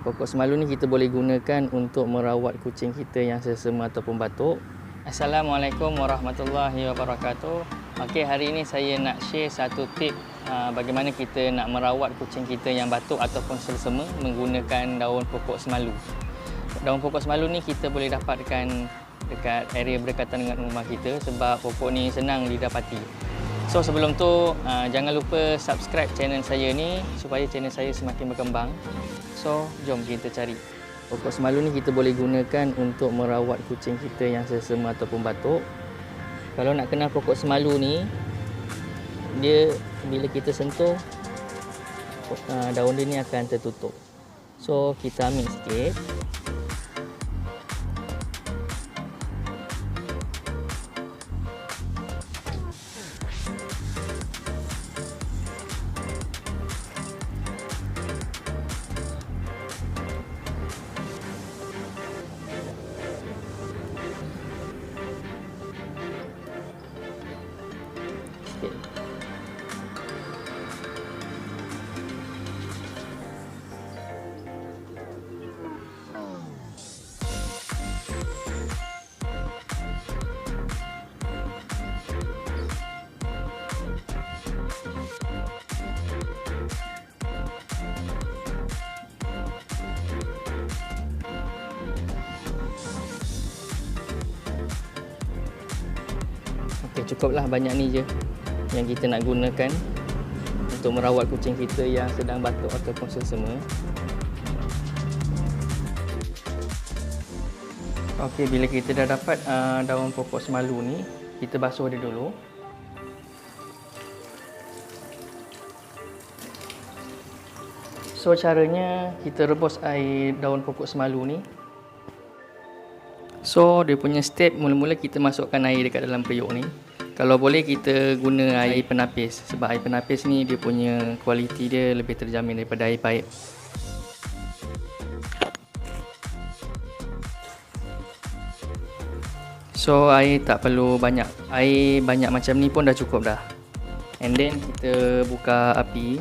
Pokok semalu ni kita boleh gunakan untuk merawat kucing kita yang selsema ataupun batuk. Assalamualaikum warahmatullahi wabarakatuh. Okey, hari ini saya nak share satu tip bagaimana kita nak merawat kucing kita yang batuk ataupun selsema menggunakan daun pokok semalu. Daun pokok semalu ni kita boleh dapatkan dekat area berdekatan dengan rumah kita sebab pokok ni senang didapati. So sebelum tu jangan lupa subscribe channel saya ni supaya channel saya semakin berkembang. So jom kita cari. Pokok semalu ni kita boleh gunakan untuk merawat kucing kita yang selsema ataupun batuk. Kalau nak kenal pokok semalu ni, dia bila kita sentuh daun dia ni akan tertutup. So kita ambil sikit. Okay, cukuplah banyak ni je yang kita nak gunakan untuk merawat kucing kita yang sedang batuk ataupun selsema. Okey, bila kita dah dapat daun pokok semalu ni, kita basuh dia dulu. So caranya kita rebus air daun pokok semalu ni. So dia punya step, mula-mula kita masukkan air dekat dalam periuk ni. Kalau boleh kita guna air penapis sebab air penapis ni dia punya kualiti dia lebih terjamin daripada air paip. So air tak perlu banyak. Air banyak macam ni pun dah cukup dah. And then kita buka api.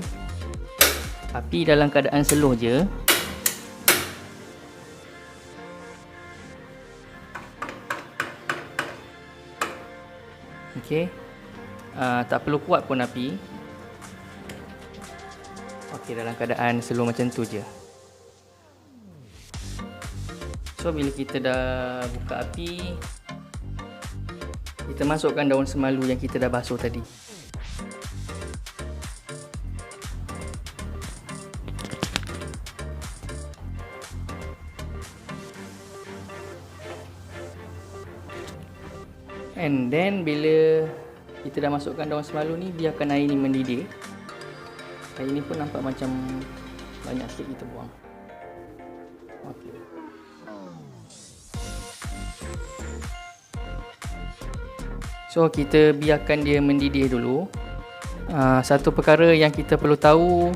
Api dalam keadaan slow je. Okey, tak perlu kuat pun api. Okey, dalam keadaan slow macam tu je. So bila kita dah buka api, kita masukkan daun semalu yang kita dah basuh tadi. And then bila kita dah masukkan daun semalu ni, biarkan air ni mendidih. Air ni pun nampak macam banyak sikit kita buang. Okey. So kita biarkan dia mendidih dulu. Satu perkara yang kita perlu tahu,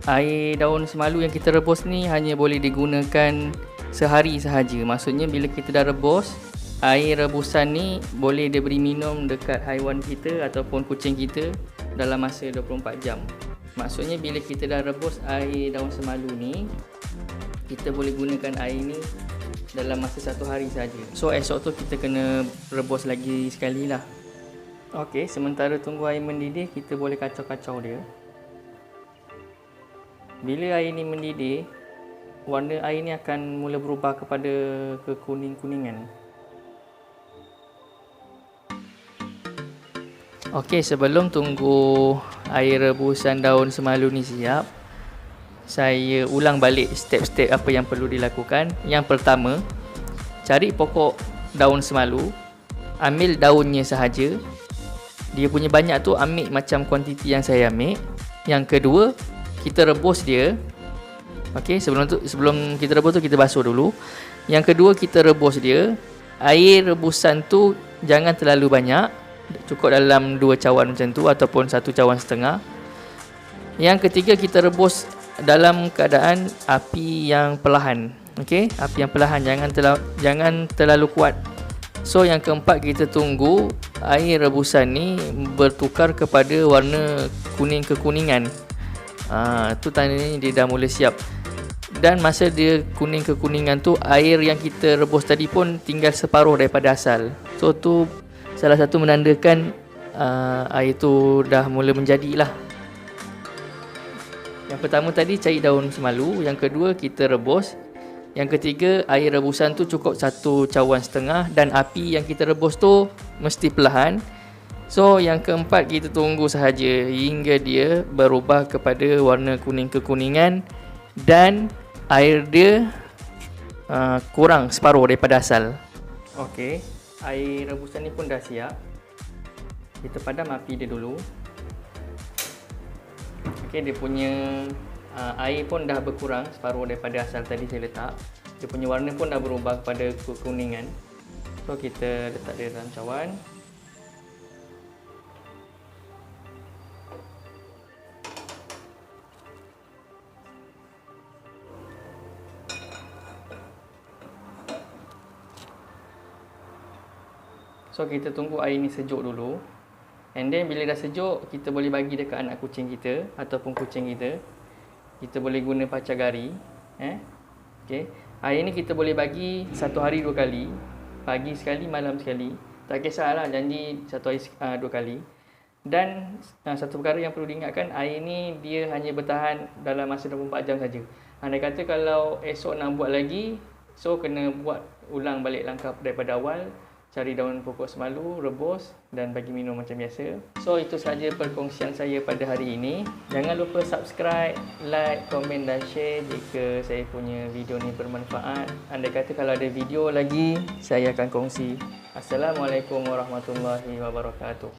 air daun semalu yang kita rebus ni hanya boleh digunakan sehari sahaja. Maksudnya bila kita dah rebus, air rebusan ni boleh diberi minum dekat haiwan kita ataupun kucing kita dalam masa 24 jam. Maksudnya bila kita dah rebus air daun semalu ni, kita boleh gunakan air ni dalam masa 1 hari saja. So esok tu kita kena rebus lagi sekali lah. Okey, sementara tunggu air mendidih, kita boleh kacau-kacau dia. Bila air ni mendidih, warna air ni akan mula berubah kepada kekuning-kuningan. Okey, sebelum tunggu air rebusan daun semalu ni siap, saya ulang balik step-step apa yang perlu dilakukan. Yang pertama, cari pokok daun semalu, ambil daunnya sahaja. Dia punya banyak tu ambil macam kuantiti yang saya ambil. Yang kedua, kita rebus dia. Okey, sebelum kita rebus tu kita basuh dulu. Yang kedua, kita rebus dia. Air rebusan tu jangan terlalu banyak. Cukup dalam 2 cawan macam tu ataupun 1 cawan setengah. Yang ketiga, kita rebus dalam keadaan api yang perlahan. Okey, api yang perlahan, jangan terlalu kuat. So yang keempat, kita tunggu air rebusan ni bertukar kepada warna kuning kekuningan. Tu tandanya dia dah mula siap. Dan masa dia kuning kekuningan tu, air yang kita rebus tadi pun tinggal separuh daripada asal. So tu salah satu menandakan air tu dah mula menjadilah. Yang pertama tadi cari daun semalu, yang kedua kita rebus, yang ketiga air rebusan tu cukup 1 cawan setengah dan api yang kita rebus tu mesti perlahan. So yang keempat kita tunggu sahaja hingga dia berubah kepada warna kuning kekuningan dan air dia kurang separuh daripada asal. Okey, air rebusan ni pun dah siap. Kita padam api dia dulu. Okey, dia punya air pun dah berkurang separuh daripada asal tadi saya letak. Dia punya warna pun dah berubah kepada kekuningan. So kita letak dia dalam cawan. So kita tunggu air ni sejuk dulu. And then bila dah sejuk, kita boleh bagi dekat anak kucing kita ataupun kucing kita. Kita boleh guna pacagari. Okay. Air ni kita boleh bagi 1 hari 2 kali. Pagi sekali, malam sekali. Tak kisahlah, janji 1 hari 2 kali. Dan satu perkara yang perlu diingatkan, air ni dia hanya bertahan dalam masa 24 jam saja. Andai kata kalau esok nak buat lagi, so kena buat ulang balik langkah daripada awal. Cari daun pokok semalu, rebus dan bagi minum macam biasa. So itu sahaja perkongsian saya pada hari ini. Jangan lupa subscribe, like, komen dan share jika saya punya video ni bermanfaat. Andai kata kalau ada video lagi, saya akan kongsi. Assalamualaikum warahmatullahi wabarakatuh.